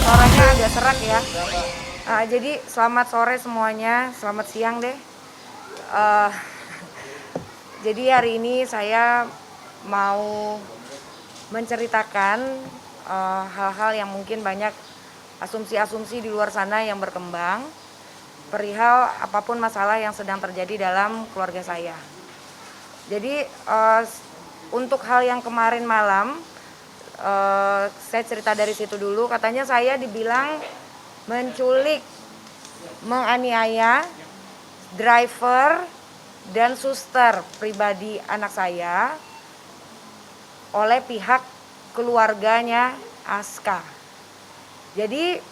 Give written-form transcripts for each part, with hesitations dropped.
Suaranya agak serak ya. Jadi selamat sore semuanya, selamat siang deh. Uh, jadi hari ini saya mau menceritakan hal-hal yang mungkin banyak asumsi-asumsi di luar sana yang berkembang perihal apapun masalah yang sedang terjadi dalam keluarga saya. Jadi untuk hal yang kemarin malam, saya cerita dari situ dulu. Katanya saya dibilang menculik, menganiaya driver dan suster pribadi anak saya oleh pihak keluarganya Aska. Jadi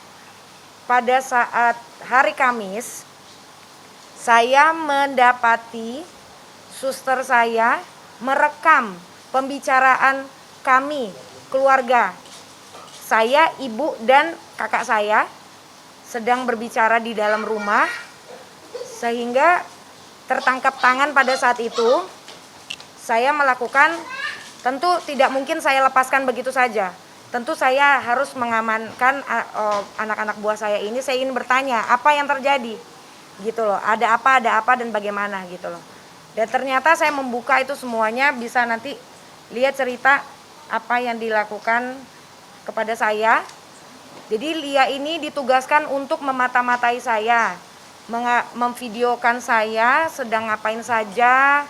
pada saat hari Kamis saya mendapati suster saya merekam pembicaraan kami keluarga, saya, ibu dan kakak saya sedang berbicara di dalam rumah, sehingga tertangkap tangan pada saat itu. Saya melakukan, tentu tidak mungkin saya lepaskan begitu saja. Tentu saya harus mengamankan anak-anak buah saya ini. Saya ingin bertanya apa yang terjadi gitu loh, ada apa dan bagaimana gitu loh. Dan ternyata saya membuka itu semuanya, bisa nanti lihat cerita apa yang dilakukan kepada saya. Jadi Lia ini ditugaskan untuk memata-matai saya, memvideokan saya sedang ngapain saja,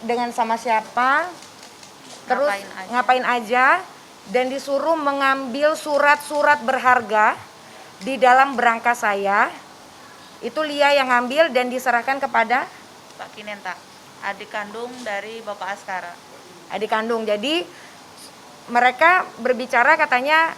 dengan sama siapa, terus ngapain aja, dan disuruh mengambil surat-surat berharga di dalam berangkas saya. Itu Lia yang ngambil dan diserahkan kepada Pak Kinenta, adik kandung dari Bapak Askara. Adik kandung. Jadi mereka berbicara katanya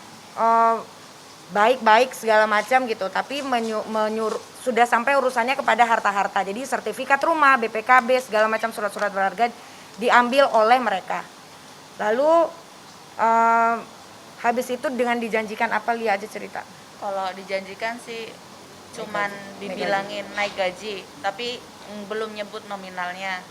baik-baik segala macam gitu, tapi menyuruh sudah sampai urusannya kepada harta-harta. Jadi sertifikat rumah, BPKB, segala macam surat-surat berharga diambil oleh mereka. Lalu habis itu dengan dijanjikan apa, Lia aja cerita. Kalau dijanjikan sih cuman dibilangin naik gaji, tapi belum nyebut nominalnya.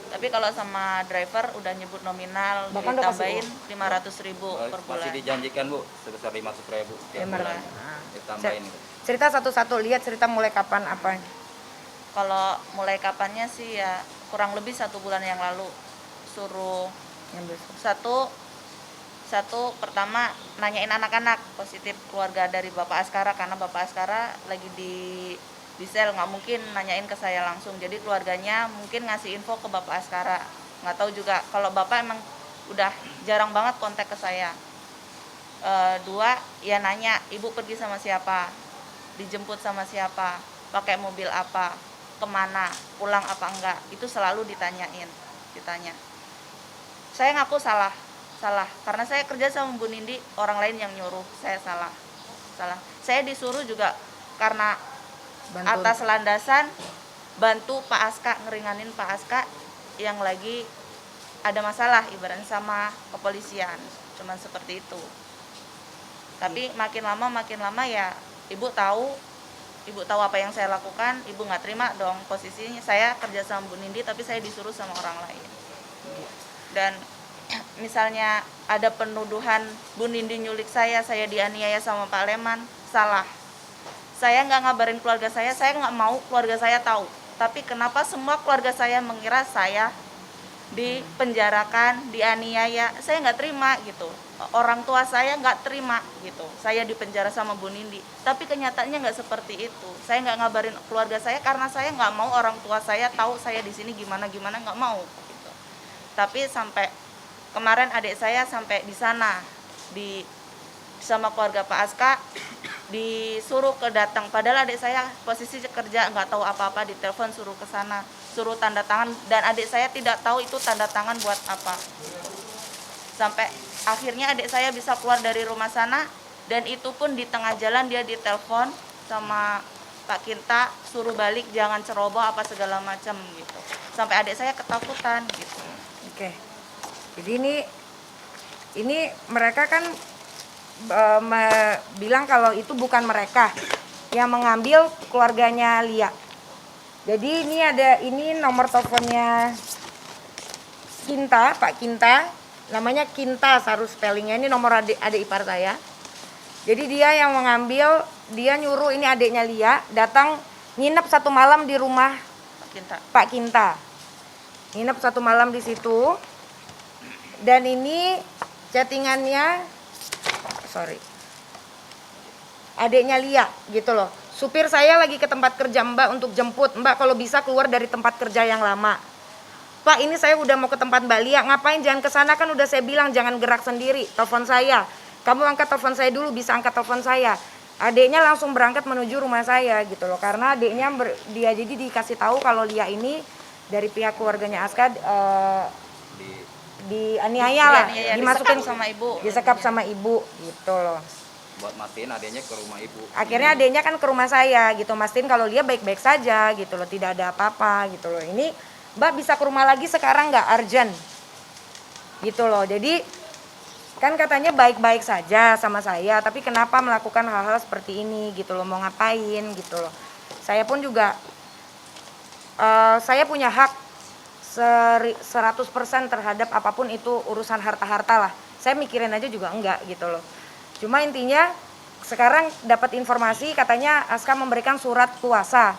Tapi kalau sama driver udah nyebut nominal, bahkan ditambahin 500.000 per bulan. Masih dijanjikan Bu sebesar 500.000 tiap bulan. Ditambahin. Cerita satu-satu, lihat cerita mulai kapan apa. Kalau mulai kapannya sih ya kurang lebih 1 bulan yang lalu suruh satu pertama nanyain anak-anak positif keluarga dari Bapak Askara, karena Bapak Askara lagi di sel, nggak mungkin nanyain ke saya langsung. Jadi keluarganya mungkin ngasih info ke Bapak Askara, nggak tahu juga. Kalau Bapak emang udah jarang banget kontak ke saya. 2, ya nanya ibu pergi sama siapa, dijemput sama siapa, pakai mobil apa, kemana, pulang apa enggak, itu selalu ditanya. Saya ngaku salah karena saya kerja sama Bu Nindi, orang lain yang nyuruh. Saya salah. Saya disuruh juga karena atas landasan bantu Pak Aska, ngeringanin Pak Aska yang lagi ada masalah ibaratnya sama kepolisian, cuman seperti itu. Tapi makin lama ya ibu tahu apa yang saya lakukan. Ibu nggak terima dong, posisinya saya kerja sama Bu Nindi tapi saya disuruh sama orang lain. Dan misalnya ada penuduhan Bu Nindi nyulik saya dianiaya sama Pak Leman, salah. Saya nggak ngabarin keluarga saya nggak mau keluarga saya tahu. Tapi kenapa semua keluarga saya mengira saya dipenjarakan, dianiaya? Saya nggak terima gitu. Orang tua saya nggak terima gitu. Saya dipenjara sama Bu Nindi. Tapi kenyataannya nggak seperti itu. Saya nggak ngabarin keluarga saya karena saya nggak mau orang tua saya tahu saya di sini gimana, nggak mau. Gitu. Tapi sampai kemarin adik saya sampai di sana sama keluarga Pak Aska disuruh datang, padahal adik saya posisi kerja nggak tahu apa-apa, ditelepon suruh ke sana, suruh tanda tangan, dan adik saya tidak tahu itu tanda tangan buat apa. Sampai akhirnya adik saya bisa keluar dari rumah sana, dan itu pun di tengah jalan dia ditelepon sama Pak Kinta suruh balik, jangan ceroboh apa segala macam gitu. Sampai adik saya ketakutan gitu. Oke. Jadi ini mereka kan bilang kalau itu bukan mereka yang mengambil, keluarganya Lia. Jadi ini nomor teleponnya Kinta, Pak Kinta, namanya Kinta, harus spellingnya, ini nomor adik ipar saya. Jadi dia yang mengambil, dia nyuruh ini adiknya Lia datang nginep 1 malam di rumah Kinta. Pak Kinta. Nginep 1 malam di situ. Dan ini chattingannya, sorry, adiknya Lia gitu loh. Supir saya lagi ke tempat kerja Mbak untuk jemput. Mbak kalau bisa keluar dari tempat kerja yang lama. Pak ini saya udah mau ke tempat Mbak Lia, ngapain jangan ke sana, kan udah saya bilang jangan gerak sendiri, telepon saya. Kamu angkat telepon saya dulu, bisa angkat telepon saya. Adiknya langsung berangkat menuju rumah saya gitu loh, karena adiknya dia jadi dikasih tahu kalau Lia ini dari pihak keluarganya Aska Di dianiaya lah, dimasukin disekap sama ibu. disekap sama ibu gitu loh. buat mastiin adanya ke rumah ibu. Akhirnya adiknya kan ke rumah saya gitu, mastiin kalau Lia baik-baik saja gitu loh, tidak ada apa-apa gitu loh. Ini Mbak bisa ke rumah lagi sekarang nggak, urgent gitu loh. Jadi kan katanya baik-baik saja sama saya, tapi kenapa melakukan hal-hal seperti ini gitu loh, mau ngapain gitu loh. Saya pun juga saya punya hak 100% terhadap apapun itu urusan harta-harta lah. Saya mikirin aja juga enggak gitu loh. Cuma intinya sekarang dapat informasi katanya Aska memberikan surat kuasa.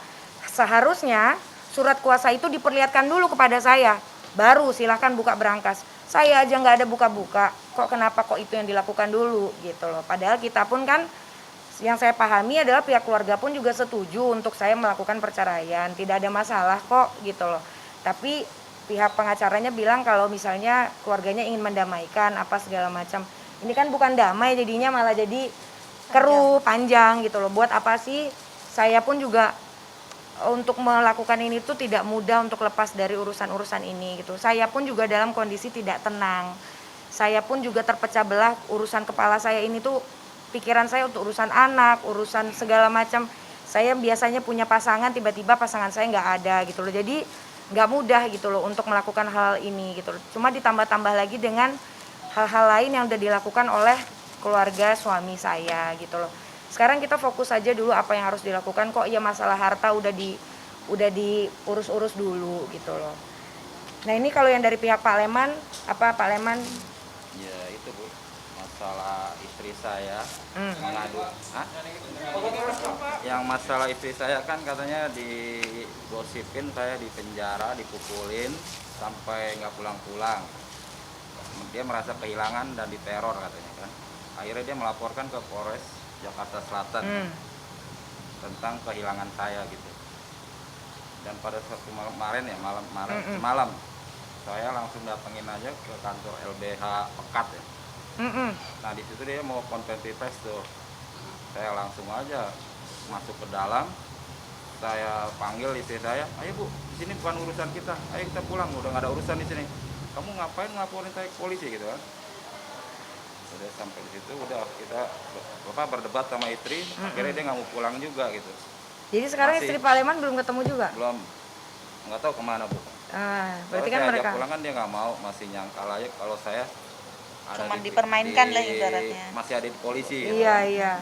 Seharusnya surat kuasa itu diperlihatkan dulu kepada saya, baru silahkan buka berangkas. Saya aja nggak ada buka-buka, kok kenapa kok itu yang dilakukan dulu gitu loh. Padahal kita pun kan, yang saya pahami adalah pihak keluarga pun juga setuju untuk saya melakukan perceraian, tidak ada masalah kok gitu loh. Tapi pihak pengacaranya bilang kalau misalnya keluarganya ingin mendamaikan apa segala macam. Ini kan bukan damai jadinya, malah jadi keruh, panjang gitu loh. Buat apa sih? Saya pun juga untuk melakukan ini tuh tidak mudah untuk lepas dari urusan-urusan ini gitu. Saya pun juga dalam kondisi tidak tenang. Saya pun juga terpecah belah, urusan kepala saya ini tuh pikiran saya untuk urusan anak, urusan segala macam. Saya biasanya punya pasangan, tiba-tiba pasangan saya nggak ada gitu loh. Jadi nggak mudah gitu loh untuk melakukan hal ini gitu loh. Cuma ditambah-tambah lagi dengan hal-hal lain yang udah dilakukan oleh keluarga suami saya gitu loh. Sekarang kita fokus aja dulu apa yang harus dilakukan, kok ya masalah harta udah diurus-urus dulu gitu loh. Nah ini kalau yang dari pihak Pak Leman, apa Pak Leman? Ya itu Bu, masalah istri saya mengadu. Hah? Yang masalah istri saya kan katanya digosipin saya di penjara, dipukulin sampai nggak pulang-pulang. Dia merasa kehilangan dan diteror katanya kan. Akhirnya dia melaporkan ke Polres Jakarta Selatan tentang kehilangan saya gitu. Dan pada suatu malam kemarin ya, semalam saya langsung datengin aja ke kantor LBH Pekat ya. Nah di situ dia mau konferensi pers tuh. Saya langsung aja masuk ke dalam, saya panggil istri saya, ayo Bu, di sini bukan urusan kita, ayo kita pulang, udah nggak ada urusan di sini. Kamu ngapain ngelaporin saya ke polisi gitu kan? Udah sampai di situ, udah kita berdebat sama istri, akhirnya dia nggak mau pulang juga gitu. Jadi sekarang Masih. istri Pak Leman belum ketemu juga? Belum, nggak tahu kemana Bu. Berarti Kalau kan saya mereka ajak pulang kan dia nggak mau, masih nyangkal aja kalau saya ada Cuman dipermainkan lah ibaratnya. masih ada di polisi gitu. iya.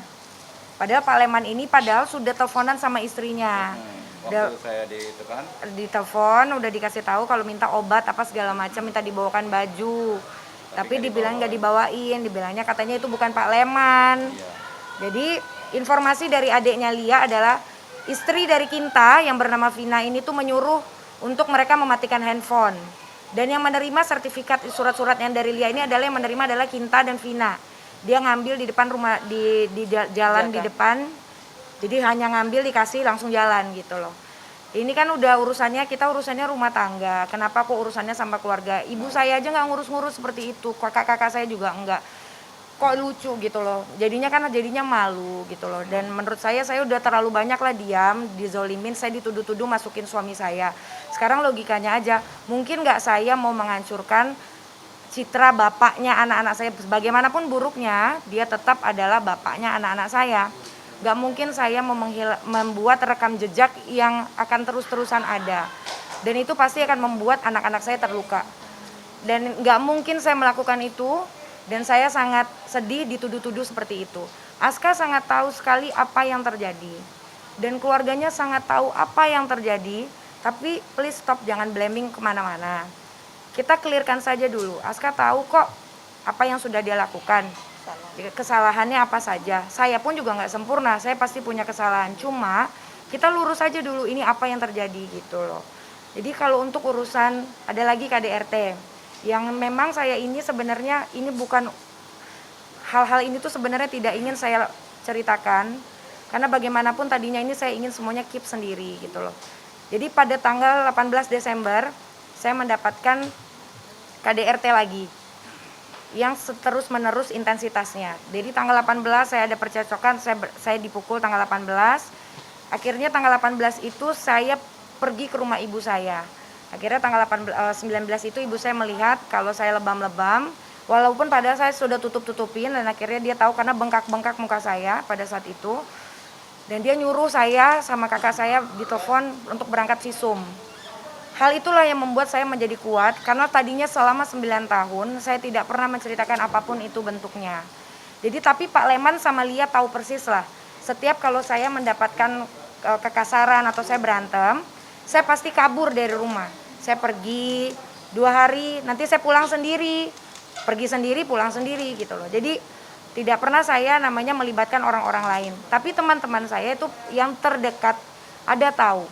Padahal Pak Leman ini padahal sudah teleponan sama istrinya. Waktu saya di itu kan, Ditelepon udah dikasih tahu kalau minta obat apa segala macam, minta dibawakan baju. Tapi dibilang nggak dibawain, dibilangnya katanya itu bukan Pak Leman. iya. Jadi informasi dari adiknya Lia adalah istri dari Kinta yang bernama Vina ini tuh menyuruh untuk mereka mematikan handphone. Dan yang menerima sertifikat surat-surat yang dari Lia ini adalah yang menerima adalah Kinta dan Vina. Dia ngambil di depan rumah, di jalan di depan. Jadi hanya ngambil dikasih langsung jalan gitu loh. Ini kan udah kita urusannya rumah tangga. Kenapa kok urusannya sama keluarga? Ibu saya aja nggak ngurus-ngurus seperti itu. Kakak-kakak saya juga enggak. Kok lucu gitu loh. Jadinya malu gitu loh. Dan menurut saya udah terlalu banyak lah diam, dizolimin, saya dituduh-tuduh masukin suami saya. Sekarang logikanya aja, mungkin nggak saya mau menghancurkan citra bapaknya anak-anak saya. Bagaimanapun buruknya, dia tetap adalah bapaknya anak-anak saya. Gak mungkin saya membuat rekam jejak yang akan terus-terusan ada. Dan itu pasti akan membuat anak-anak saya terluka. Dan gak mungkin saya melakukan itu. Dan saya sangat sedih dituduh-tuduh seperti itu. Aska sangat tahu sekali apa yang terjadi. Dan keluarganya sangat tahu apa yang terjadi. Tapi please stop, jangan blaming kemana-mana. Kita clearkan saja dulu. Aska tahu kok apa yang sudah dia lakukan. kesalahannya apa saja. Saya pun juga nggak sempurna, saya pasti punya kesalahan. Cuma kita lurus aja dulu ini apa yang terjadi gitu loh. Jadi kalau untuk urusan ada lagi KDRT yang memang saya ini sebenarnya ini bukan hal-hal ini tuh sebenarnya tidak ingin saya ceritakan karena bagaimanapun tadinya ini saya ingin semuanya keep sendiri gitu loh. Jadi pada tanggal 18 Desember saya mendapatkan KDRT lagi yang terus menerus intensitasnya. Jadi tanggal 18 saya ada percocokan, saya dipukul tanggal 18. Akhirnya tanggal 18 itu saya pergi ke rumah ibu saya. Akhirnya tanggal 19 itu ibu saya melihat kalau saya lebam-lebam. Walaupun padahal saya sudah tutup-tutupin dan akhirnya dia tahu karena bengkak-bengkak muka saya pada saat itu. Dan dia nyuruh saya sama kakak saya ditelepon untuk berangkat visum. Hal itulah yang membuat saya menjadi kuat karena tadinya selama 9 tahun saya tidak pernah menceritakan apapun itu bentuknya. Jadi tapi Pak Leman sama Lia tahu persis lah. Setiap kalau saya mendapatkan kekasaran atau saya berantem, saya pasti kabur dari rumah. Saya pergi 2 hari, nanti saya pulang sendiri. Pergi sendiri, pulang sendiri gitu loh. Jadi tidak pernah saya namanya melibatkan orang-orang lain. Tapi teman-teman saya itu yang terdekat ada tahu.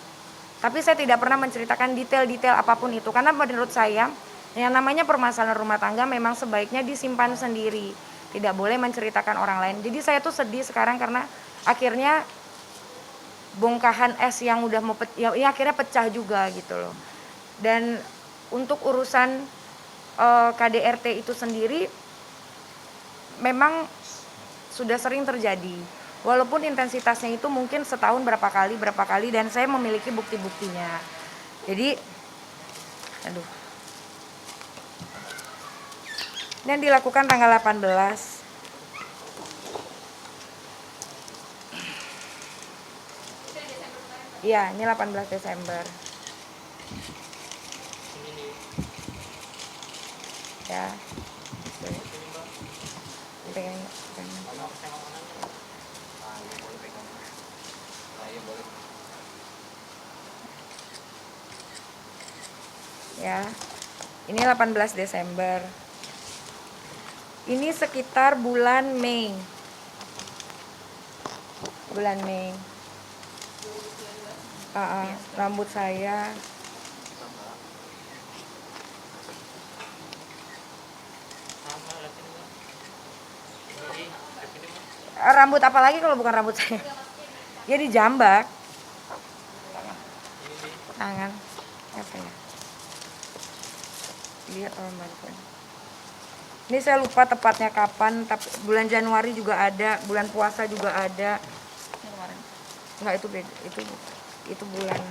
Tapi saya tidak pernah menceritakan detail-detail apapun itu. Karena menurut saya yang namanya permasalahan rumah tangga memang sebaiknya disimpan sendiri. Tidak boleh menceritakan orang lain. Jadi saya tuh sedih sekarang karena akhirnya bongkahan es yang udah mau ya akhirnya pecah juga gitu loh. Dan untuk urusan KDRT itu sendiri memang sudah sering terjadi. Walaupun intensitasnya itu mungkin setahun berapa kali dan saya memiliki bukti-buktinya. Jadi dan dilakukan tanggal 18. Iya, ini 18 Desember. Ya. Ya. Ini 18 Desember. Ini sekitar bulan Mei. Bulan Mei. Rambut saya rambut apa lagi kalau bukan rambut saya? Ya dijambak. Tangan. Apa ya? Lihat teman-teman. Ini saya lupa tepatnya kapan, tapi bulan Januari juga ada, bulan puasa juga ada. Enggak, itu beda. Itu bulan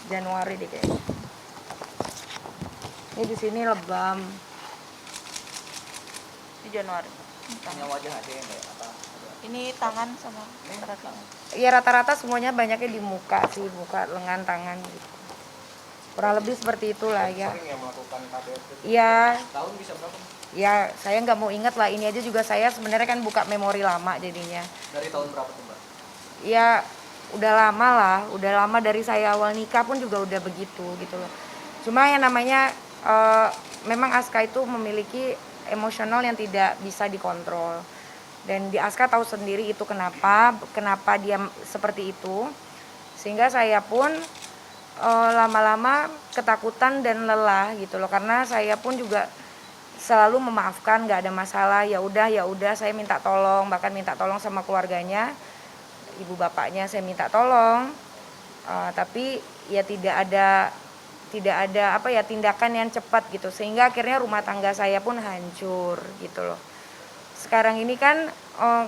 Januari deh kayaknya. Ini di sini lebam. Di Januari. Hanya wajah aja ya kayak apa? Ini tangan sama rata. Iya rata-rata semuanya banyaknya di muka sih, muka, lengan, tangan gitu. Kurang lebih seperti itulah ya. Sering ya melakukan KDRT? Iya. Tahun bisa berapa? Ya saya nggak mau inget lah, ini aja juga saya sebenarnya kan buka memori lama jadinya. Dari tahun berapa tuh Mbak? Ya udah lama lah, udah lama dari saya awal nikah pun juga udah begitu gitu loh. Cuma yang namanya memang Aska itu memiliki emosional yang tidak bisa dikontrol. Dan di Aska tahu sendiri itu kenapa dia seperti itu. Sehingga saya pun lama-lama ketakutan dan lelah gitu loh, karena saya pun juga selalu memaafkan, nggak ada masalah, ya udah saya minta tolong, bahkan minta tolong sama keluarganya, ibu bapaknya saya minta tolong, tapi ya tidak ada tindakan yang cepat gitu, sehingga akhirnya rumah tangga saya pun hancur gitu loh. Sekarang ini kan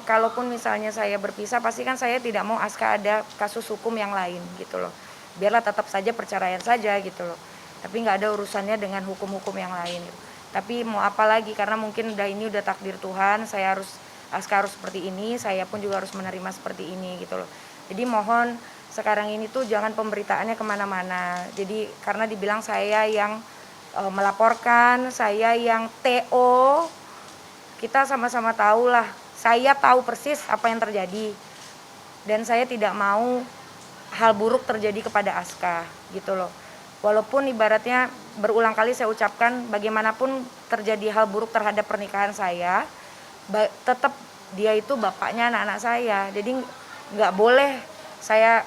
kalaupun misalnya saya berpisah, pasti kan saya tidak mau Aska ada kasus hukum yang lain gitu loh, biarlah tetap saja perceraian saja gitu loh, tapi nggak ada urusannya dengan hukum-hukum yang lain gitu. Tapi mau apa lagi, karena mungkin ini udah takdir Tuhan, Aska harus seperti ini, saya pun juga harus menerima seperti ini gitu loh. Jadi mohon sekarang ini tuh jangan pemberitaannya kemana-mana. Jadi karena dibilang saya yang melaporkan, saya yang TO, kita sama-sama tahu lah, saya tahu persis apa yang terjadi. Dan saya tidak mau hal buruk terjadi kepada Aska gitu loh. Walaupun ibaratnya berulang kali saya ucapkan bagaimanapun terjadi hal buruk terhadap pernikahan saya, tetap dia itu bapaknya anak-anak saya. Jadi nggak boleh saya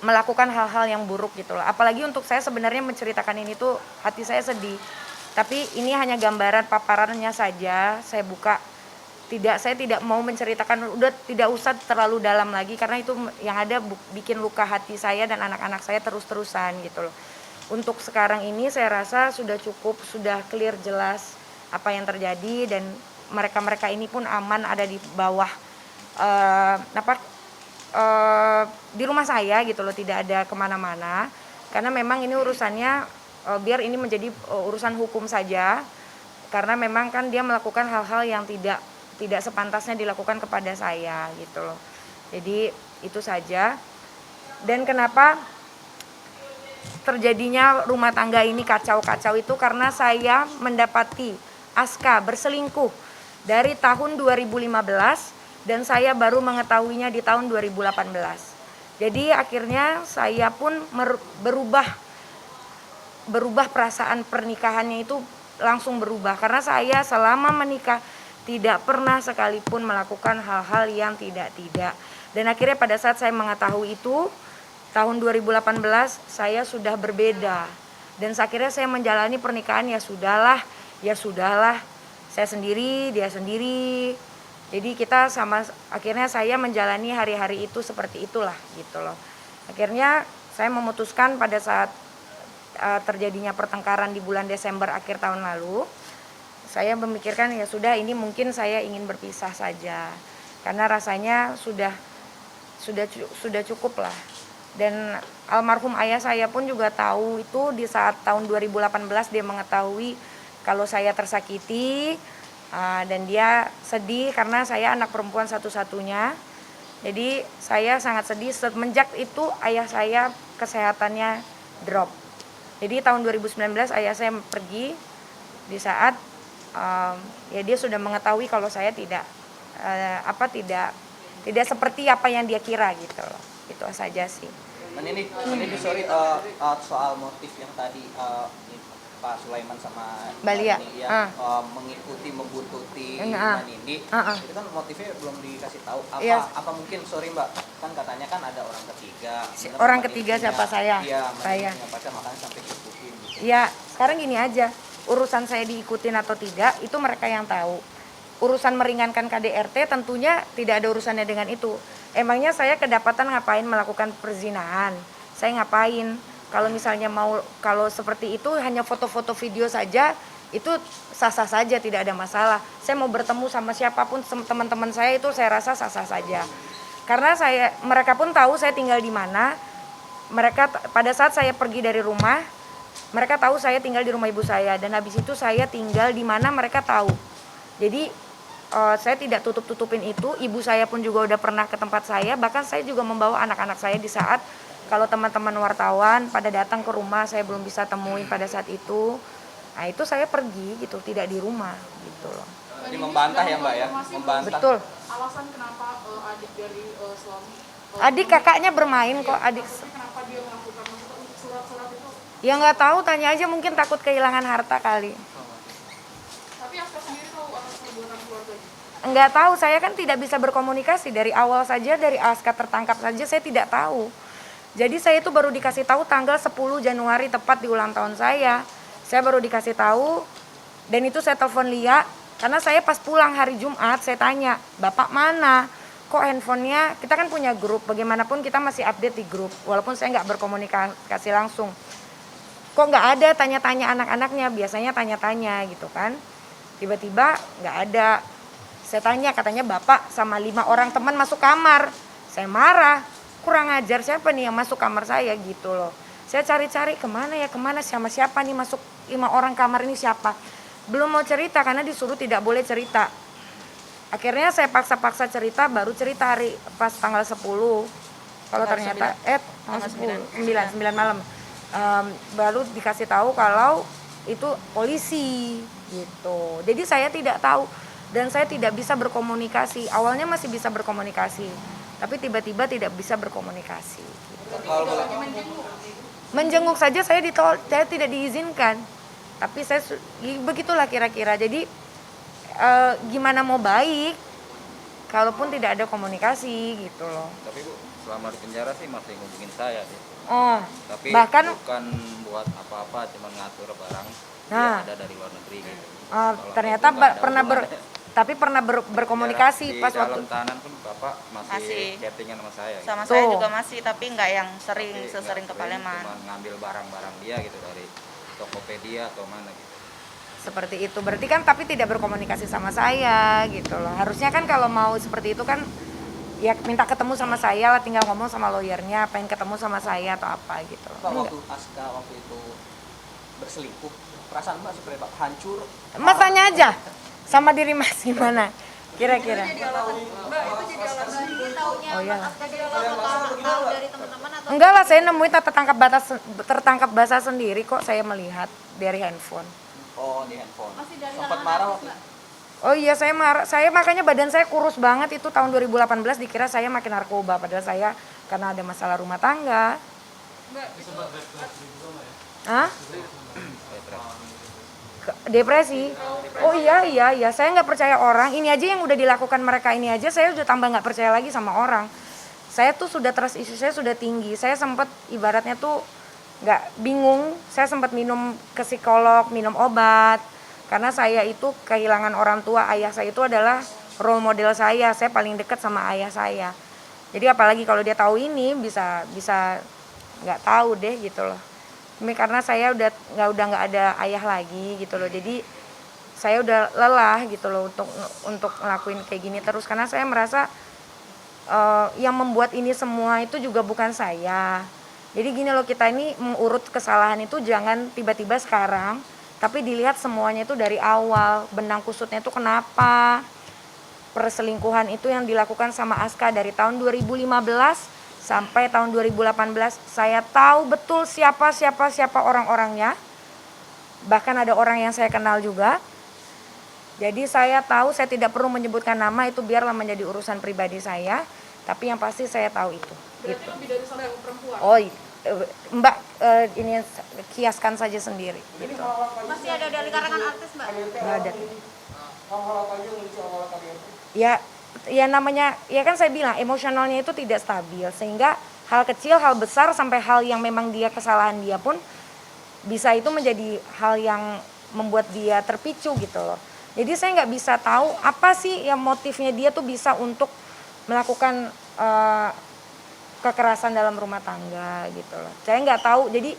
melakukan hal-hal yang buruk gitu loh. Apalagi untuk saya sebenarnya menceritakan ini tuh hati saya sedih. Tapi ini hanya gambaran paparannya saja. Saya tidak mau menceritakan, udah tidak usah terlalu dalam lagi karena itu yang ada bikin luka hati saya dan anak-anak saya terus-terusan gitu loh. Untuk sekarang ini saya rasa sudah cukup, sudah clear jelas apa yang terjadi dan mereka-mereka ini pun aman ada di bawah di rumah saya gitu loh, tidak ada kemana-mana karena memang ini urusannya biar ini menjadi urusan hukum saja karena memang kan dia melakukan hal-hal yang tidak sepantasnya dilakukan kepada saya gitu loh. Jadi itu saja. Dan kenapa terjadinya rumah tangga ini kacau-kacau itu karena saya mendapati Aska berselingkuh dari tahun 2015 dan saya baru mengetahuinya di tahun 2018. Jadi akhirnya saya pun berubah perasaan pernikahannya itu langsung berubah karena saya selama menikah tidak pernah sekalipun melakukan hal-hal yang tidak. Dan akhirnya pada saat saya mengetahui itu tahun 2018 saya sudah berbeda dan akhirnya saya menjalani pernikahan ya sudahlah saya sendiri dia sendiri. Jadi kita akhirnya saya menjalani hari-hari itu seperti itulah gitu loh. Akhirnya saya memutuskan pada saat terjadinya pertengkaran di bulan Desember akhir tahun lalu, saya memikirkan ya sudah ini mungkin saya ingin berpisah saja karena rasanya sudah cukup lah. Dan almarhum ayah saya pun juga tahu itu di saat tahun 2018 dia mengetahui kalau saya tersakiti dan dia sedih karena saya anak perempuan satu-satunya. Jadi saya sangat sedih semenjak itu ayah saya kesehatannya drop. Jadi tahun 2019 ayah saya pergi di saat ya dia sudah mengetahui kalau saya tidak seperti apa yang dia kira gitu loh. Itu saja sih. Ini sorry soal motif yang tadi Pak Sulaiman sama Balia mengikuti membuntuti Nindi. Itu kan motifnya belum dikasih tahu. Apa mungkin sorry Mbak kan katanya kan ada orang ketiga. Orang ketiga siapa saya? Iya, saya. Pacar makanya sampai diikutin. Gitu. Ya sekarang gini aja. Urusan saya diikutin atau tidak itu mereka yang tahu. Urusan meringankan KDRT tentunya tidak ada urusannya dengan itu. Emangnya saya kedapatan ngapain melakukan perzinahan? Saya ngapain? Kalau misalnya kalau seperti itu hanya foto-foto video saja itu sah-sah saja, tidak ada masalah. Saya mau bertemu sama siapapun teman-teman saya itu saya rasa sah-sah saja. Karena mereka pun tahu saya tinggal di mana. Mereka pada saat saya pergi dari rumah mereka tahu saya tinggal di rumah ibu saya dan habis itu saya tinggal di mana mereka tahu. Jadi saya tidak tutup-tutupin itu. Ibu saya pun juga udah pernah ke tempat saya. Bahkan saya juga membawa anak-anak saya di saat kalau teman-teman wartawan pada datang ke rumah saya belum bisa temuin pada saat itu. Nah itu saya pergi gitu, tidak di rumah gitu loh. Jadi membantah ya Mbak ya? Membantah. Betul. Alasan kenapa adik dari suami? Adik kakaknya bermain kok adik. Kenapa dia melakukan surat-surat itu? Ya nggak tahu, tanya aja mungkin takut kehilangan harta kali. Tapi Aska sendiri tahu atas perbuatan keluarganya? Nggak tahu, saya kan tidak bisa berkomunikasi dari awal saja, dari Aska tertangkap saja saya tidak tahu. Jadi saya itu baru dikasih tahu tanggal 10 Januari tepat di ulang tahun saya. Saya baru dikasih tahu dan itu saya telepon Lia karena saya pas pulang hari Jumat saya tanya, "Bapak mana? Kok handphonenya?" Kita kan punya grup, bagaimanapun kita masih update di grup walaupun saya nggak berkomunikasi langsung. Kok nggak ada tanya-tanya anak-anaknya, biasanya tanya-tanya gitu kan. Tiba-tiba nggak ada. Saya tanya, katanya bapak sama 5 orang teman masuk kamar. Saya marah, kurang ajar, siapa nih yang masuk kamar saya gitu loh. Saya cari-cari kemana sama siapa nih masuk 5 orang kamar ini siapa. Belum mau cerita karena disuruh tidak boleh cerita. Akhirnya saya paksa-paksa cerita, baru cerita hari pas tanggal 10. Kalau ternyata tanggal 9 malam. Baru dikasih tahu kalau itu polisi gitu. Jadi saya tidak tahu dan saya tidak bisa berkomunikasi. Awalnya masih bisa berkomunikasi, tapi tiba-tiba tidak bisa berkomunikasi. Gitu. Menjenguk saja saya tidak diizinkan. Tapi saya begitulah kira-kira. Jadi gimana mau baik kalaupun tidak ada komunikasi gitu loh. Tapi Bu, selama di penjara sih masih ngubungin saya sih. Oh, Tapi bahkan bukan buat apa-apa, cuma ngatur barang Nah. yang ada dari luar negeri gitu. Ternyata itu nggak ada pernah hubungannya. tapi pernah berkomunikasi di pas dalam waktu tahanan pun Bapak masih Masih. chattingan sama saya gitu. Sama Tuh. saya juga masih, tapi nggak yang sering, Tapi sesering ke nggak sering, Palembang. cuma ngambil barang-barang dia gitu dari Tokopedia atau mana gitu. seperti itu. Berarti kan tapi tidak berkomunikasi sama saya gitu loh. Harusnya kan kalau mau seperti itu kan ya minta ketemu sama saya lah, tinggal ngomong sama lawyernya, pengen ketemu sama saya atau apa gitu loh. Mbak, Enggak. waktu Aska waktu itu berselingkuh, perasaan Mbak seperti Mbak hancur. Mas tanya aja sama diri Mas gimana kira-kira. Mbak, itu jadi alasan. Oh iya. Tahu dari teman-teman atau Enggak lah, saya nemuin tertangkap basah sendiri kok, saya melihat dari handphone. Oh, di handphone. masih dari Sempat kalangan marah artis, waktu Mbak? Oh iya, saya marah. Saya makanya badan saya kurus banget itu tahun 2018, dikira saya makin narkoba padahal saya karena ada masalah rumah tangga. Mbak, itu Hah? Depresi. Oh iya, saya nggak percaya orang. Ini aja yang udah dilakukan mereka ini aja, saya udah tambah nggak percaya lagi sama orang. Saya tuh sudah trust issue saya sudah tinggi. Saya sempat ibaratnya tuh nggak bingung. Saya sempat minum ke psikolog, minum obat. Karena saya itu kehilangan orang tua. Ayah saya itu adalah role model saya. Saya paling dekat sama ayah saya. Jadi apalagi kalau dia tahu ini bisa nggak tahu deh gitu loh. Ini karena saya udah nggak ada ayah lagi gitu loh. Jadi saya udah lelah gitu loh untuk ngelakuin kayak gini terus karena saya merasa yang membuat ini semua itu juga bukan saya. Jadi gini loh, kita ini mengurut kesalahan itu jangan tiba-tiba sekarang, tapi dilihat semuanya itu dari awal. Benang kusutnya itu kenapa? Perselingkuhan itu yang dilakukan sama Aska dari tahun 2015 sampai tahun 2018. Saya tahu betul siapa orang-orangnya. Bahkan ada orang yang saya kenal juga. Jadi saya tahu, saya tidak perlu menyebutkan nama, itu biarlah menjadi urusan pribadi saya. Tapi yang pasti saya tahu itu. berarti lebih dari salah yang perempuan. Oh, Mbak, ini kiaskan saja sendiri. Gitu. Masih ada dari kalangan artis, Mbak? Nggak ada. Ya namanya, ya kan saya bilang emosionalnya itu tidak stabil. Sehingga hal kecil, hal besar, sampai hal yang memang dia kesalahan dia pun bisa itu menjadi hal yang membuat dia terpicu gitu loh. Jadi saya nggak bisa tahu apa sih yang motifnya dia tuh bisa untuk melakukan kekerasan dalam rumah tangga gitu loh. Saya nggak tahu, jadi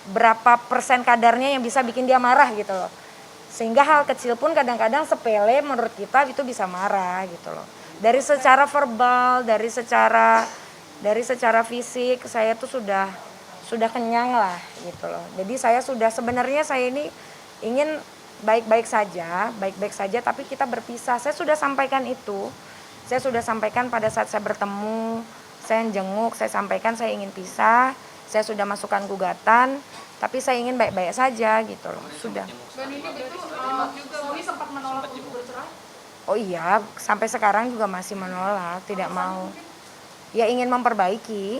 berapa persen kadarnya yang bisa bikin dia marah gitu loh. Sehingga hal kecil pun kadang-kadang sepele menurut kita itu bisa marah gitu loh. Dari secara verbal, dari secara fisik saya tuh sudah kenyang lah gitu loh. Jadi sebenarnya saya ini ingin baik-baik saja, tapi kita berpisah. Saya sudah sampaikan itu. Saya sudah sampaikan pada saat saya bertemu, saya jenguk, saya sampaikan saya ingin pisah. Saya sudah masukkan gugatan, tapi saya ingin baik-baik saja gitu loh. Sudah. Dan ini itu juga suami sempat menolak untuk bercerai. Oh iya, sampai sekarang juga masih menolak, tidak mau. Ya ingin memperbaiki.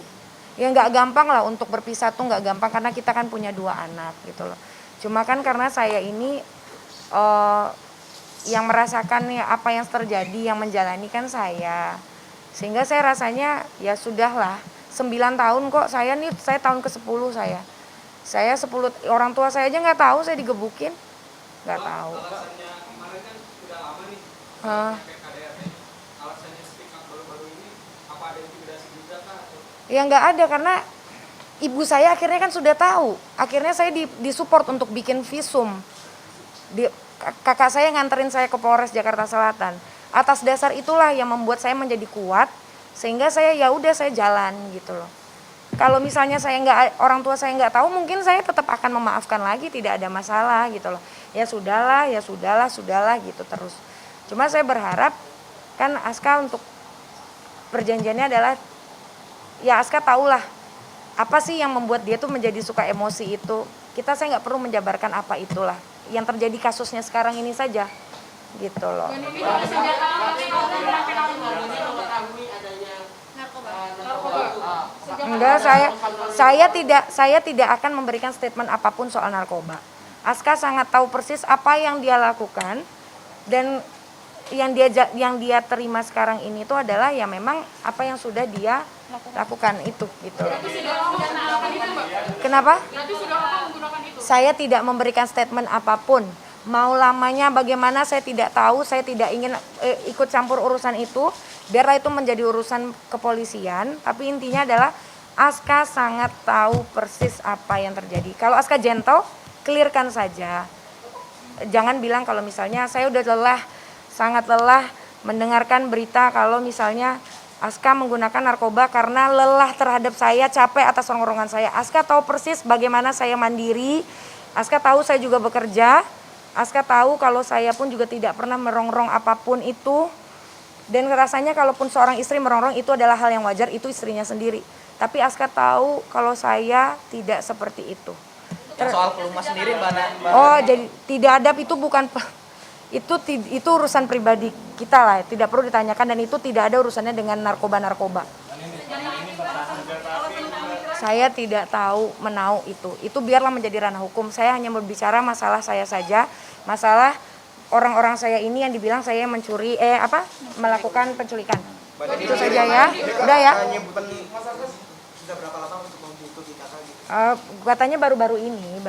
Ya nggak gampang lah untuk berpisah tuh nggak gampang karena kita kan punya 2 anak gitu loh. Cuma kan karena saya ini yang merasakan nih apa yang terjadi, yang menjalani kan saya. Sehingga saya rasanya ya sudahlah, 9 tahun kok saya tahun ke-10 saya. Saya 10, orang tua saya aja nggak tahu saya digebukin. Nggak tahu. Alasannya kemarin kan udah lama nih. KDRT. Alasannya speak up baru-baru ini apa ada intimidasi juga kah? Ya nggak ada karena ibu saya akhirnya kan sudah tahu. Akhirnya saya disupport untuk bikin visum. Kakak saya nganterin saya ke Polres Jakarta Selatan. Atas dasar itulah yang membuat saya menjadi kuat sehingga saya ya udah saya jalan gitu loh. Kalau misalnya orang tua saya nggak tahu, mungkin saya tetap akan memaafkan lagi, tidak ada masalah gitu loh. Ya sudahlah gitu terus. Cuma saya berharap kan Aska untuk perjanjiannya adalah ya Aska tahulah apa sih yang membuat dia tuh menjadi suka emosi itu. Saya nggak perlu menjabarkan apa itulah. Yang terjadi kasusnya sekarang ini saja gitu loh. Dan ini juga senjata Enggak, saya tidak akan memberikan statement apapun soal narkoba. Aska sangat tahu persis apa yang dia lakukan, dan yang dia terima sekarang ini itu adalah ya memang apa yang sudah dia lakukan itu gitu. Kenapa? Saya tidak memberikan statement apapun. Mau lamanya bagaimana saya tidak tahu, saya tidak ingin ikut campur urusan itu. Biarlah itu menjadi urusan kepolisian, tapi intinya adalah Aska sangat tahu persis apa yang terjadi. Kalau Aska gentle, clearkan saja. Jangan bilang kalau misalnya saya udah lelah, sangat lelah mendengarkan berita kalau misalnya Aska menggunakan narkoba karena lelah terhadap saya, capek atas rongrongan saya. Aska tahu persis bagaimana saya mandiri. Aska tahu saya juga bekerja. Aska tahu kalau saya pun juga tidak pernah merongrong apapun itu. Dan rasanya kalaupun seorang istri merongrong itu adalah hal yang wajar, itu istrinya sendiri. Tapi Aska tahu kalau saya tidak seperti itu. Soal pelumas sendiri Mbak. Oh, jadi tidak ada, itu bukan itu urusan pribadi kita lah, tidak perlu ditanyakan, dan itu tidak ada urusannya dengan narkoba. Saya tidak tahu menau itu biarlah menjadi ranah hukum. Saya hanya berbicara masalah saya saja, masalah orang-orang saya ini yang dibilang saya mencuri melakukan penculikan. Itu saja ya. Udah ya. Sudah berapa lama untuk mengikuti kakak gitu? Katanya baru-baru ini.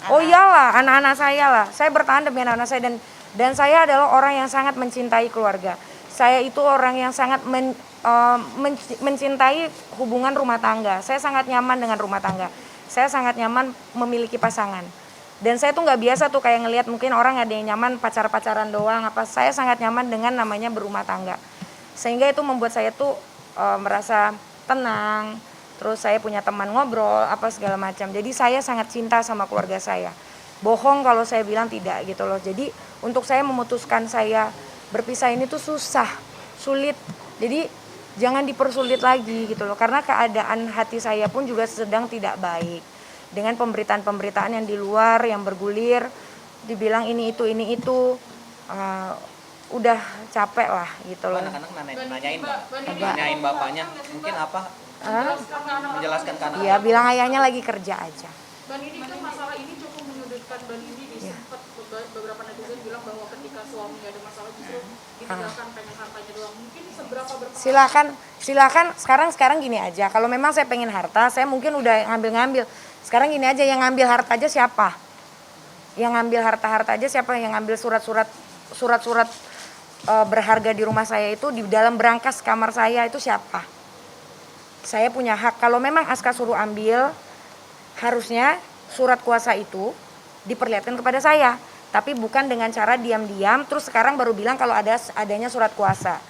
Oh iyalah, anak-anak saya lah. Saya bertahan demi anak-anak saya, dan saya adalah orang yang sangat mencintai keluarga. Saya itu orang yang sangat mencintai hubungan rumah tangga. Saya sangat nyaman dengan rumah tangga. Saya sangat nyaman memiliki pasangan. Dan saya tuh nggak biasa tuh kayak ngelihat mungkin orang ada yang nyaman pacar-pacaran doang apa. Saya sangat nyaman dengan namanya berumah tangga. Sehingga itu membuat saya tuh merasa tenang. Terus saya punya teman ngobrol apa segala macam. Jadi saya sangat cinta sama keluarga saya. Bohong kalau saya bilang tidak gitu loh. Jadi untuk saya memutuskan saya berpisah ini tuh susah, sulit. Jadi jangan dipersulit lagi gitu loh. Karena keadaan hati saya pun juga sedang tidak baik. Dengan pemberitaan-pemberitaan yang di luar, yang bergulir, dibilang ini itu, udah capek lah gitu loh. Anak-anak nanyain bapaknya, mungkin apa? Menjelaskan ke anak. Iya, bilang ayahnya lagi kerja aja. Mbak Nindi, kan masalah ini cukup menyudutkan Mbak Nindi. Sempat beberapa netizen bilang bahwa ketika suami ada masalah justru ditinggalkan, pengen hartanya doang. Mungkin seberapa berpengaruh? Silakan sekarang gini aja. Kalau memang saya pengen harta, saya mungkin udah ngambil. Sekarang gini aja, yang ngambil harta aja siapa? Yang ngambil harta aja siapa? Yang ngambil surat-surat berharga di rumah saya itu, di dalam berangkas kamar saya itu siapa? Saya punya hak. Kalau memang Aska suruh ambil, harusnya surat kuasa itu diperlihatkan kepada saya. Tapi bukan dengan cara diam-diam, terus sekarang baru bilang kalau adanya surat kuasa.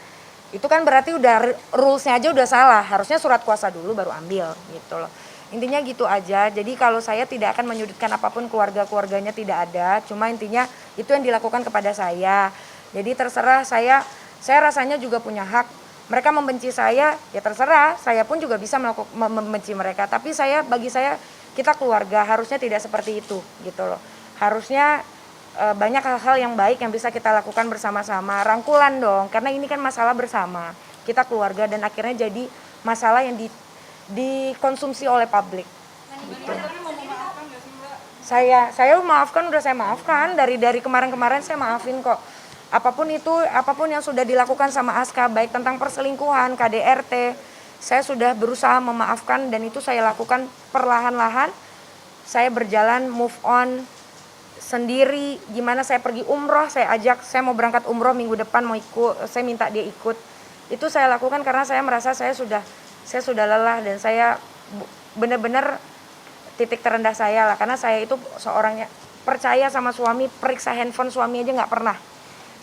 Itu kan berarti udah rules-nya aja udah salah. Harusnya surat kuasa dulu baru ambil gitu loh. Intinya gitu aja. Jadi kalau saya tidak akan menyudutkan apapun, keluarganya tidak ada. Cuma intinya itu yang dilakukan kepada saya. Jadi terserah, saya rasanya juga punya hak. Mereka membenci saya, ya terserah. Saya pun juga bisa membenci mereka. Tapi bagi saya kita keluarga, harusnya tidak seperti itu gitu loh. Harusnya banyak hal-hal yang baik yang bisa kita lakukan bersama-sama. Rangkulan dong, karena ini kan masalah bersama. Kita keluarga dan akhirnya jadi masalah yang dikonsumsi oleh publik. Gitu. Saya maafkan, udah saya maafkan. Dari kemarin-kemarin saya maafin kok. Apapun yang sudah dilakukan sama Aska, baik tentang perselingkuhan, KDRT, saya sudah berusaha memaafkan, dan itu saya lakukan perlahan-lahan. Saya berjalan move on sendiri. Gimana saya pergi umroh, saya mau berangkat umroh minggu depan, mau ikut, saya minta dia ikut. Itu saya lakukan karena saya merasa saya sudah lelah, dan saya benar-benar titik terendah saya lah. Karena saya itu seorangnya percaya sama suami, periksa handphone suami aja nggak pernah.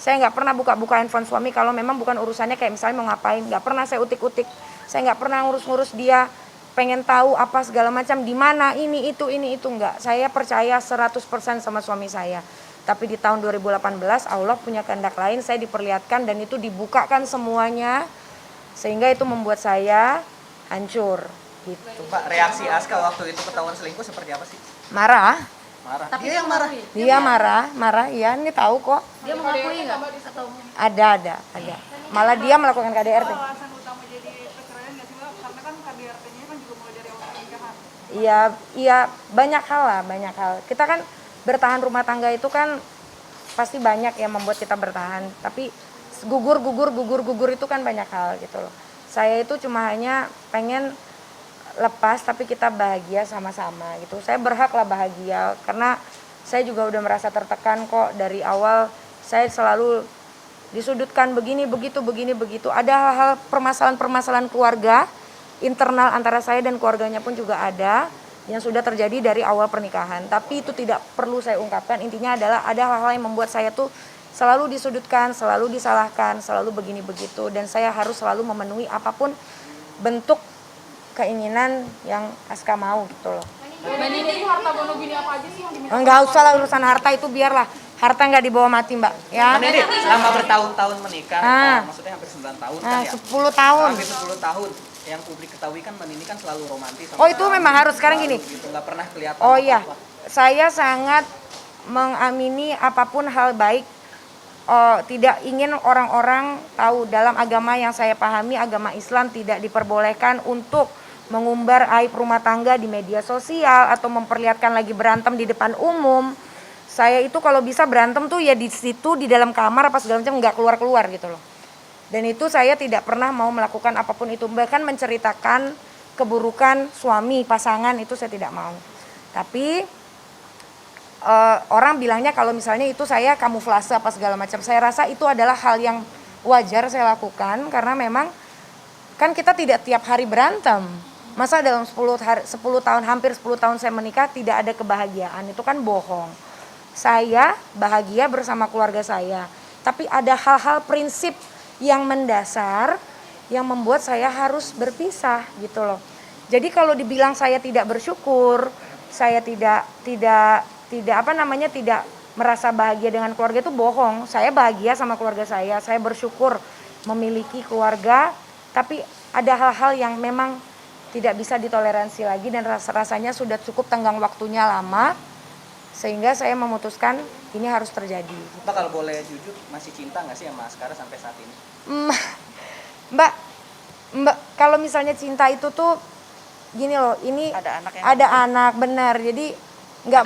Saya nggak pernah buka-buka handphone suami kalau memang bukan urusannya, kayak misalnya mau ngapain. Nggak pernah saya utik-utik. Saya nggak pernah ngurus-ngurus dia, pengen tahu apa segala macam, di mana ini itu nggak. Saya percaya 100% sama suami saya. Tapi di tahun 2018 Allah punya kehendak lain, saya diperlihatkan dan itu dibukakan semuanya. Sehingga itu membuat saya hancur gitu. Mbak, reaksi Aska waktu itu ketahuan selingkuh seperti apa sih? Marah. Tapi dia yang marah. Dia marah, iya, ini tahu kok. Dia mengakui nggak? Atau Ada. Malah dia melakukan KDRT. alasan utama jadi perceraian nggak sih Mbak? Karena kan KDRT-nya kan juga mulai dari awal pernikahan. Iya banyak hal lah, banyak hal. Kita kan bertahan rumah tangga itu kan pasti banyak yang membuat kita bertahan. Tapi gugur itu kan banyak hal gitu loh. Saya itu cuma hanya pengen lepas tapi kita bahagia sama-sama gitu. Saya berhak lah bahagia karena saya juga udah merasa tertekan kok dari awal. Saya selalu disudutkan begini begitu. Ada hal-hal permasalahan keluarga internal antara saya dan keluarganya pun juga ada yang sudah terjadi dari awal pernikahan. Tapi itu tidak perlu saya ungkapkan. Intinya adalah ada hal-hal yang membuat saya tuh selalu disudutkan, selalu disalahkan, selalu begini begitu, dan saya harus selalu memenuhi apapun bentuk keinginan yang Aska mau gitu loh. Mbak Nini itu harta gono gini apa aja sih yang diminta? Enggak usah lah urusan harta itu, biarlah. Harta nggak dibawa mati, Mbak. Ya. Mbak Nini, selama bertahun-tahun menikah, maksudnya hampir 9 tahun kan ya? 10 tahun. Hampir 10 tahun. Yang publik ketahui kan Mbak Nini kan selalu romantis. Oh itu memang harus sekarang gini. Gitu, nggak pernah kelihatan. Oh iya, saya sangat mengamini apapun hal baik. Tidak ingin orang-orang tahu dalam agama yang saya pahami, agama Islam tidak diperbolehkan untuk mengumbar aib rumah tangga di media sosial atau memperlihatkan lagi berantem di depan umum. Saya itu kalau bisa berantem tuh ya di situ di dalam kamar apa segala macam, nggak keluar gitu loh. Dan itu saya tidak pernah mau melakukan apapun itu, bahkan menceritakan keburukan suami, pasangan itu saya tidak mau. Tapi orang bilangnya kalau misalnya itu saya kamuflase apa segala macam. Saya rasa itu adalah hal yang wajar saya lakukan karena memang kan kita tidak tiap hari berantem. Masa dalam 10 tahun, hampir 10 tahun saya menikah tidak ada kebahagiaan, itu kan bohong. Saya bahagia bersama keluarga saya, tapi ada hal-hal prinsip yang mendasar yang membuat saya harus berpisah gitu loh. Jadi kalau dibilang saya tidak bersyukur, saya tidak merasa bahagia dengan keluarga itu bohong. Saya bahagia sama keluarga saya bersyukur memiliki keluarga, tapi ada hal-hal yang memang tidak bisa ditoleransi lagi dan rasanya sudah cukup tenggang waktunya lama, sehingga saya memutuskan ini harus terjadi. Mbak kalau boleh jujur, masih cinta nggak sih sama Askara sampai saat ini? Mbak, kalau misalnya cinta itu tuh gini loh, ini ada anak benar, jadi nggak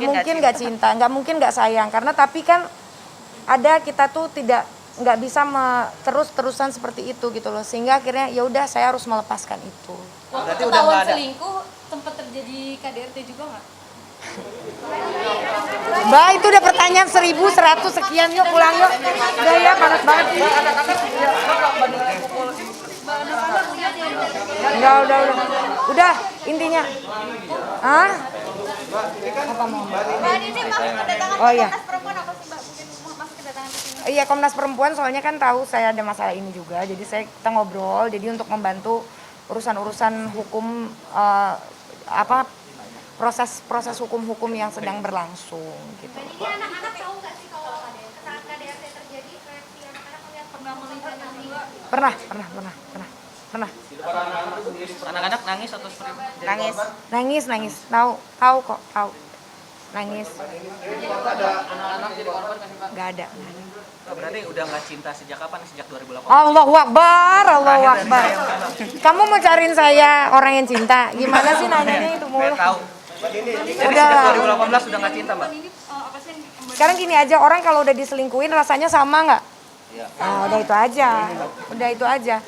mungkin nggak cinta, nggak mungkin nggak sayang, karena tapi kan ada kita tuh nggak bisa terus-terusan seperti itu gitu loh, sehingga akhirnya ya udah saya harus melepaskan itu. Waktu ketahuan selingkuh sempat terjadi KDRT juga nggak? Mbak itu udah pertanyaan 1100 sekian, yuk pulang yuk. Udah ya panas banget. Enggak, udah intinya. Hah? Apa mau? Mbak Nini masuk kedatangan Komnas Perempuan apa sih Mbak? Mungkin masuk kedatangan ke sini. Iya, Komnas Perempuan soalnya kan tahu saya ada masalah ini juga, jadi kita ngobrol, jadi untuk membantu urusan-urusan hukum proses hukum yang sedang berlangsung gitu. Ini anak-anak tahu nggak sih kalau saat KDRT terjadi reaksi anak-anak melihat pernah melihat pernah. Anak-anak nangis atau seperti Nangis. Tahu kok. Nangis. Nggak ada. Berarti udah nggak cinta sejak kapan? Sejak 2018? Allahu Akbar. Kamu mau cariin saya orang yang cinta? Gimana sih nanyanya itu mulu? Tahu. Jadi Udah. sejak 2018 sudah nggak cinta, Mbak? Sekarang gini aja, orang kalau udah diselingkuhin rasanya sama nggak? Iya. Nah, udah itu aja.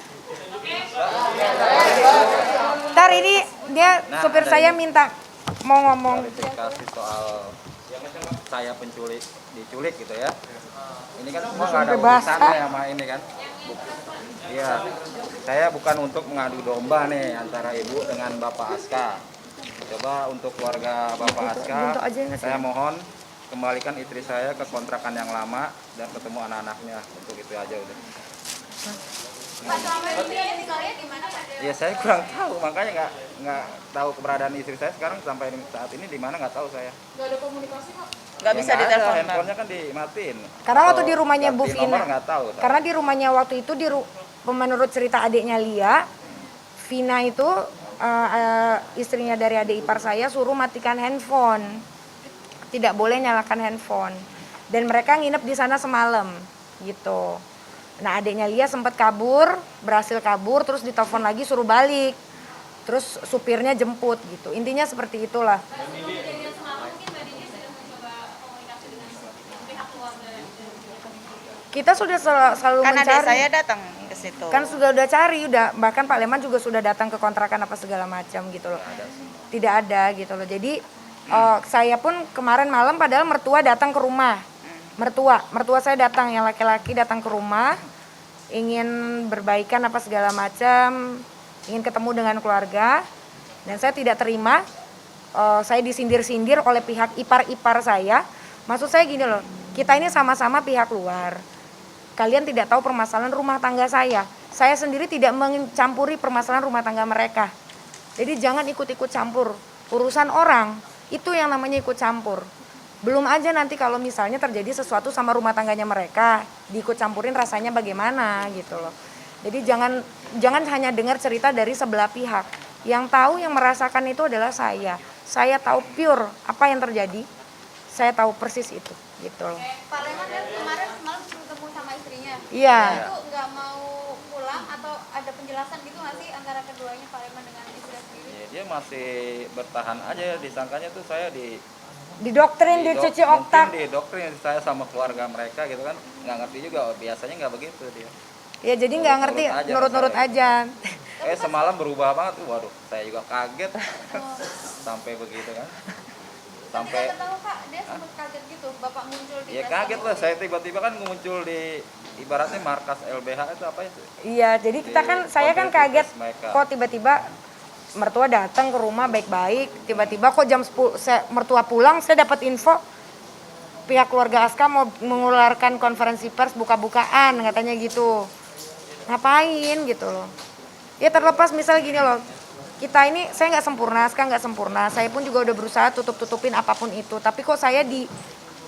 Ntar ini dia supir saya minta mau ngomong. Klarifikasi soal saya diculik gitu ya. Ini kan semua nggak ada urusannya sama ini kan. Iya, saya bukan untuk mengadu domba nih antara ibu dengan Bapak Aska. Coba untuk keluarga Bapak Aska, saya mohon kembalikan istri saya ke kontrakan yang lama dan ketemu anak-anaknya. Untuk itu aja udah. Pak selama ini tinggalnya di mana Pak? Ya saya kurang tahu, makanya nggak tahu keberadaan istri saya sekarang sampai saat ini di mana nggak tahu saya. Nggak ada komunikasi Pak? Nggak bisa ditelepon. Handphonenya kan dimatiin. Karena waktu di rumahnya Bu Ganti Vina, nomor nggak tahu. karena di rumahnya waktu itu menurut cerita adiknya Lia, Vina itu istrinya dari adik ipar saya suruh matikan handphone, tidak boleh nyalakan handphone, dan mereka nginep di sana semalam gitu. Nah adiknya Lia sempat berhasil kabur, terus ditelepon lagi suruh balik. terus supirnya jemput gitu. Intinya seperti itulah. Kejadian semalam mungkin Mbak Dini sudah mencoba komunikasi dengan pihak keluarga. Kita sudah selalu Kan mencari. adik saya datang ke situ. Kan udah cari, bahkan Pak Leman juga sudah datang ke kontrakan apa segala macam gitu loh. Tidak ada gitu loh. Jadi saya pun kemarin malam padahal mertua datang ke rumah. Mertua saya datang, yang laki-laki datang ke rumah, ingin berbaikan apa segala macam, ingin ketemu dengan keluarga, dan saya tidak terima. Saya disindir-sindir oleh pihak ipar-ipar saya. Maksud saya gini loh, kita ini sama-sama pihak luar. Kalian tidak tahu permasalahan rumah tangga saya. Saya sendiri tidak mencampuri permasalahan rumah tangga mereka. Jadi jangan ikut-ikut campur urusan orang. Itu yang namanya ikut campur. Belum aja nanti kalau misalnya terjadi sesuatu sama rumah tangganya mereka, diikut campurin rasanya bagaimana gitu loh. Jadi jangan hanya dengar cerita dari sebelah pihak. Yang tahu, yang merasakan itu adalah saya. Saya tahu pure apa yang terjadi. Saya tahu persis itu gitu loh. Pak Leman kan kemarin semalam ketemu sama istrinya. Iya. Itu nggak mau pulang atau ada penjelasan gitu nggak sih antara keduanya, Pak Leman dengan istri sendiri? Ya, dia masih bertahan aja, disangkanya tuh saya Didoktrin, dicuci otak. Mungkin didoktrin saya sama keluarga mereka gitu kan, nggak ngerti juga, biasanya nggak begitu dia. Ya jadi nggak ngerti, nurut-nurut aja. Semalam berubah banget tuh, waduh saya juga kaget sampai begitu kan. Sampai Tapi tahu Pak, dia sempat kaget gitu, Bapak muncul di ya kaget lah, saya tiba-tiba kan muncul di ibaratnya markas LBH itu apa ya? Iya, jadi kita kan, saya kan kaget kok tiba-tiba mertua datang ke rumah baik-baik, tiba-tiba kok jam 10 mertua pulang, saya dapat info pihak keluarga Aska mau mengeluarkan konferensi pers buka-bukaan katanya gitu. Ngapain gitu loh. Ya terlepas misalnya gini loh, kita ini, saya nggak sempurna, Aska nggak sempurna, saya pun juga udah berusaha tutup-tutupin apapun itu, tapi kok saya di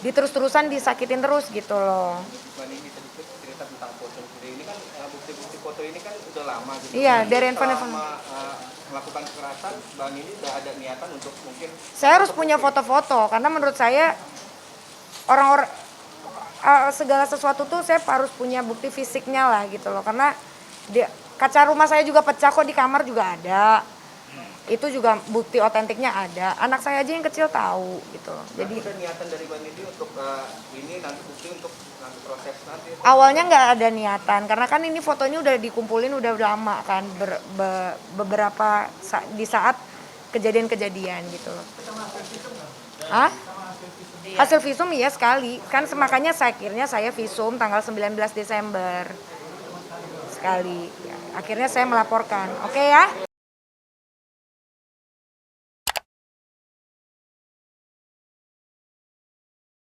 terus-terusan disakitin terus gitu loh. Mbak Nini tadi cerita tentang foto ini kan, bukti-bukti foto ini kan udah lama gitu. Iya, dari handphone. Melakukan kekerasan, Mbak Nini udah ada niatan untuk mungkin Saya harus punya foto-foto karena menurut saya orang-orang segala sesuatu tuh saya harus punya bukti fisiknya lah gitu loh, karena kaca rumah saya juga pecah kok, di kamar juga ada. Itu juga bukti otentiknya ada. Anak saya aja yang kecil tahu gitu loh. Jadi ada niatan dari Mbak Nini untuk ini nanti bukti untuk nanti proses nanti. awalnya nggak ada niatan karena kan ini fotonya udah dikumpulin udah lama kan, beberapa di saat kejadian-kejadian gitu loh. Hah? Hasil visum iya sekali. Kan makanya akhirnya saya visum tanggal 19 Desember. Sekali. Ya, akhirnya saya melaporkan. Oke ya?